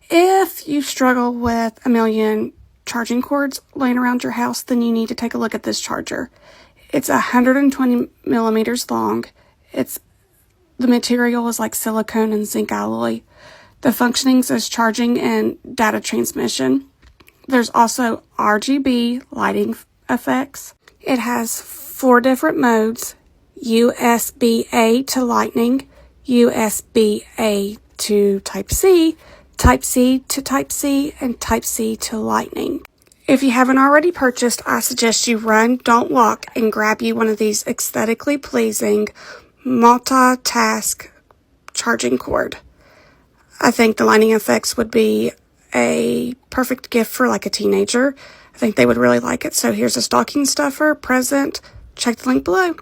If you struggle with a million charging cords laying around your house, then you need to take a look at this charger. It's 120 millimeters long. The material is like silicone and zinc alloy. The functionings is charging and data transmission. There's also RGB lighting effects. It has 4 different modes: USB-A to Lightning, USB-A to Type-C to Type-C, and Type-C to Lightning. If you haven't already purchased, I suggest you run, don't walk, and grab you one of these aesthetically pleasing multitask charging cord. I think the lighting effects would be a perfect gift for like a teenager. I think they would really like it. So here's a stocking stuffer present. Check the link below.